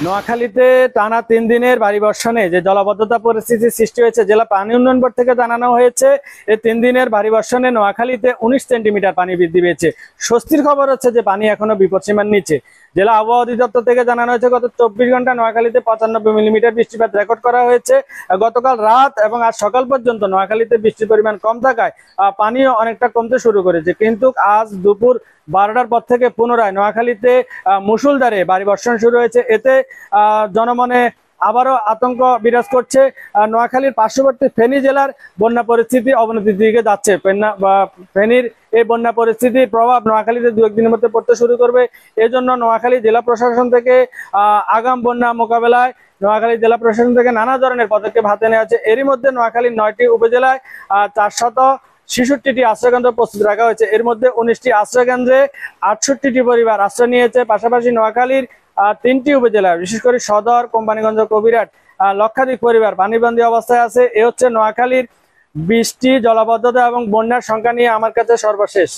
নোয়াখালীতে টানা 3 দিনের ভারী বর্ষণে যে জলাবদ্ধতা পরিস্থিতি সৃষ্টি হয়েছে, জেলা পানি উন্নয়ন বোর্ড থেকে জানানো হয়েছে এই 3 দিনের ভারী বর্ষণে নোয়াখালীতে 19 সেন্টিমিটার পানি বৃদ্ধি পেয়েছে। স্বস্তির খবর হচ্ছে যে পানি এখনো বিপদসীমার নিচে। জেলা আবহাওয়া অধিদপ্তর থেকে জানানো হয়েছে গত 24 ঘন্টা নোয়াখালীতে 95 মিলিমিটার বৃষ্টিপাত রেকর্ড করা হয়েছে। গতকাল রাত এবং আজ সকাল পর্যন্ত নোয়াখালীতে বৃষ্টির পরিমাণ কম থাকায় পানিও অনেকটা কমতে শুরু করেছে, কিন্তু আজ দুপুর 12টার পর থেকে পুনরায় নোয়াখালীতে মুষলধারে ভারী বর্ষণ শুরু হয়েছে। এতে জনমনে আবারও আতঙ্ক বিরাজ করছে। নোয়াখালীর পার্শ্ববর্তী ফেনী জেলার বন্যা পরিস্থিতি অবনতির দিকে যাচ্ছে। ফেনীর এই বন্যা পরিস্থিতির প্রভাব নোয়াখালীতে 2-1 দিনের মধ্যে পড়তে শুরু করবে। এজন্য নোয়াখালী জেলা প্রশাসন থেকে আগাম বন্যা মোকাবেলায় নোয়াখালী জেলা প্রশাসন থেকে নানা ধরনের পদক্ষেপ হাতে নেওয়া হচ্ছে। এরই মধ্যে নোয়াখালীর 9টি উপজেলায় 466টি আশ্রয়কেন্দ্র প্রস্তুত রাখা হয়েছে। এর মধ্যে 19টি আশ্রয়কেন্দ্রে 68টি পরিবার আশ্রয় নিয়েছে। পাশাপাশি নোয়াখালীর 3টি উপজেলায় বিশেষ করে সদর, কোম্পানিগঞ্জ, কবিরহাট লক্ষাধিক পরিবার পানিবন্দী অবস্থায় আছে। এ হচ্ছে নোয়াখালীর বৃষ্টি, জলাবদ্ধতা এবং বন্যার সংখ্যা নিয়ে আমার কাছে সর্বশেষ।